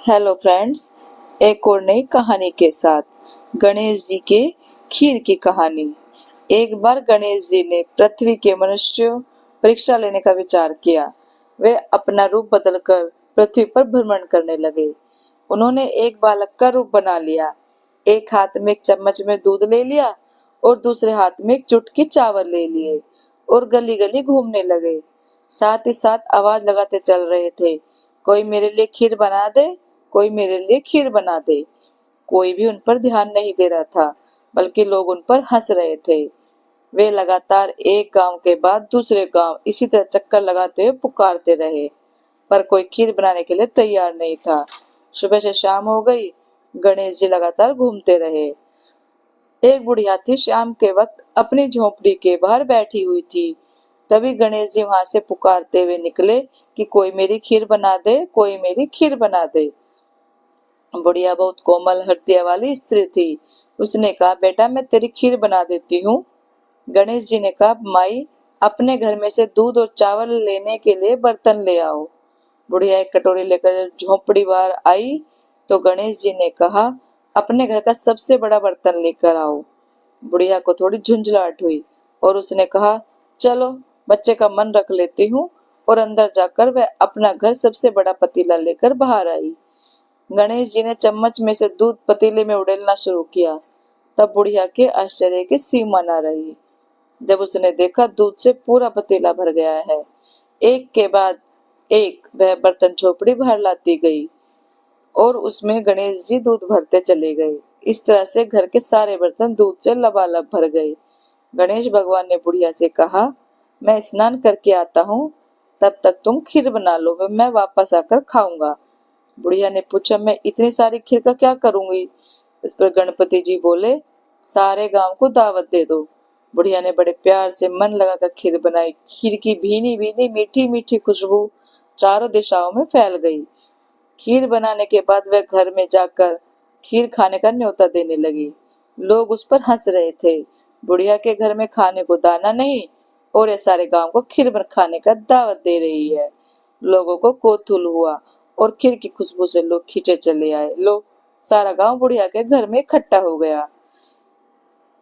Hello friends, एक और नई कहानी के साथ गणेश जी के खीर की कहानी। एक बार गणेश जी ने पृथ्वी के मनुष्य परीक्षा लेने का विचार किया। वे अपना रूप बदलकर पृथ्वी पर भ्रमण करने लगे। उन्होंने एक बालक का रूप बना लिया। एक हाथ में एक चम्मच में दूध ले लिया और दूसरे हाथ में एक चुटकी चावल ले लिए और गली गली घूमने लगे। साथ ही साथ आवाज लगाते चल रहे थे, कोई मेरे लिए खीर बना दे, कोई मेरे लिए खीर बना दे। कोई भी उन पर ध्यान नहीं दे रहा था, बल्कि लोग उन पर हंस रहे थे। वे लगातार एक गांव के बाद दूसरे गांव इसी तरह चक्कर लगाते हुए पुकारते रहे, पर कोई खीर बनाने के लिए तैयार नहीं था। सुबह से शाम हो गई, गणेश जी लगातार घूमते रहे। एक बुढ़िया थी, शाम के वक्त अपनी झोपड़ी के बाहर बैठी हुई थी। तभी गणेश जी वहां से पुकारते हुए निकले कि कोई मेरी खीर बना दे, कोई मेरी खीर बना दे। बुढ़िया बहुत कोमल हृदय वाली स्त्री थी। उसने कहा, बेटा मैं तेरी खीर बना देती हूँ। गणेश जी ने कहा, माई अपने घर में से दूध और चावल लेने के लिए बर्तन ले आओ। बुढ़िया एक कटोरी लेकर झोपड़ी बाहर आई तो गणेश जी ने कहा, अपने घर का सबसे बड़ा बर्तन लेकर आओ। बुढ़िया को थोड़ी झुंझलाहट हुई और उसने कहा, चलो बच्चे का मन रख लेती हूँ। और अंदर जाकर वह अपना घर सबसे बड़ा पतीला लेकर बाहर आई। गणेश जी ने चम्मच में से दूध पतीले में उड़ेलना शुरू किया। तब बुढ़िया के आश्चर्य की सीमा न रही जब उसने देखा दूध से पूरा पतीला भर गया है। एक के बाद एक वह बर्तन झोपड़ी बाहर लाती गई और उसमें गणेश जी दूध भरते चले गए। इस तरह से घर के सारे बर्तन दूध से लबालब भर गए। गणेश भगवान ने बुढ़िया से कहा, मैं स्नान करके आता हूँ, तब तक तुम खीर बना लो, मैं वापस आकर खाऊंगा। बुढ़िया ने पूछा, मैं इतनी सारी खीर का क्या करूंगी? इस पर गणपति जी बोले, सारे गांव को दावत दे दो। बुढ़िया ने बड़े प्यार से मन लगाकर खीर बनाई। खीर की भीनी भीनी मीठी मीठी खुशबू चारों दिशाओं में फैल गई। खीर बनाने के बाद वह घर में जाकर खीर खाने का न्योता देने लगी। लोग उस पर हंस रहे थे। बुढ़िया के घर में खाने को दाना नहीं और ये सारे गांव को खीर खाने का दावत दे रही है। लोगों को कौतूहल हुआ और खीर की खुशबू से लोग खींचे चले आए। लो, सारा गांव बुढ़िया के घर में इकट्ठा हो गया।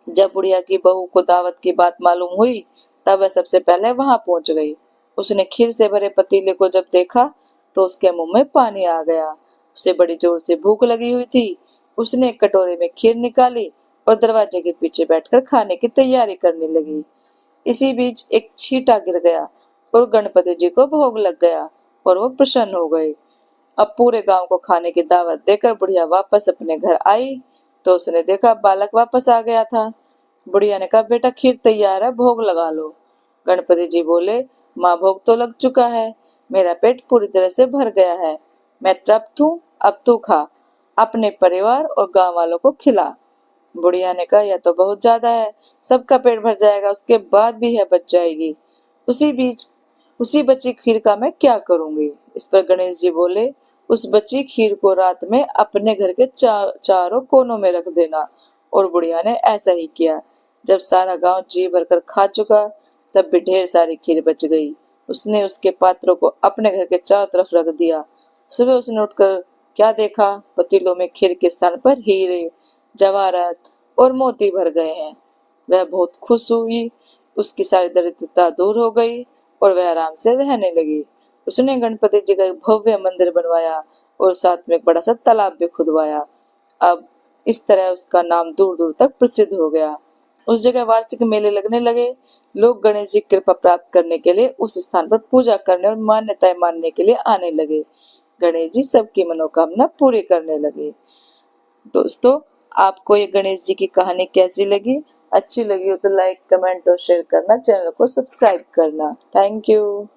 जब बुढ़िया की बहू को दावत की बात मालूम हुई, तब वह सबसे पहले वहां पहुंच गई। उसने खीर से भरे पतीले को जब देखा तो उसके मुंह में पानी आ गया। उसे बड़ी जोर से भूख लगी हुई थी। उसने एक कटोरे में खीर निकाली और दरवाजे के पीछे बैठकर खाने की तैयारी करने लगी। इसी बीच एक छींटा गिर गया और गणपति जी को भोग लग गया और वो प्रसन्न हो गए। अब पूरे गांव को खाने की दावत देकर बुढ़िया वापस अपने घर आई तो उसने देखा बालक वापस आ गया था। बुढ़िया ने कहा, बेटा खीर तैयार है, भोग लगा लो। गणपति जी बोले, माँ भोग तो लग चुका है, मेरा पेट पूरी तरह से भर गया है, मैं तृप्त हूँ, अब तू खा, अपने परिवार और गांव वालों को खिला। बुढ़िया ने कहा, यह तो बहुत ज्यादा है, सबका पेट भर जाएगा, उसके बाद भी यह बच जाएगी। उसी बची खीर का मैं क्या करूंगी? इस पर गणेश जी बोले, उस बची खीर को रात में अपने घर के चारों कोनों में रख देना। और बुढ़िया ने ऐसा ही किया। जब सारा गांव जी भरकर खा चुका, तब भी ढेर सारी खीर बच गई। उसने उसके पात्रों को अपने घर के चारों तरफ रख दिया। सुबह उसने उठकर क्या देखा? पतीलों में खीर के स्थान पर हीरे, जवाहरात और मोती भर गए हैं। वह बहुत खुश हुई। उसकी सारी दरिद्रता दूर हो गई और वह आराम से रहने लगी। उसने गणपति जी का एक भव्य मंदिर बनवाया और साथ में एक बड़ा सा तालाब भी खुदवाया। अब इस तरह उसका नाम दूर दूर तक प्रसिद्ध हो गया। उस जगह वार्षिक मेले लगने लगे। लोग गणेश जी की कृपा प्राप्त करने के लिए उस स्थान पर पूजा करने और मान्यताएं मानने के लिए आने लगे। गणेश जी सबकी मनोकामना पूरी करने लगे। दोस्तों, आपको ये गणेश जी की कहानी कैसी लगी? अच्छी लगी हो तो लाइक, कमेंट और शेयर करना, चैनल को सब्सक्राइब करना। Thank you.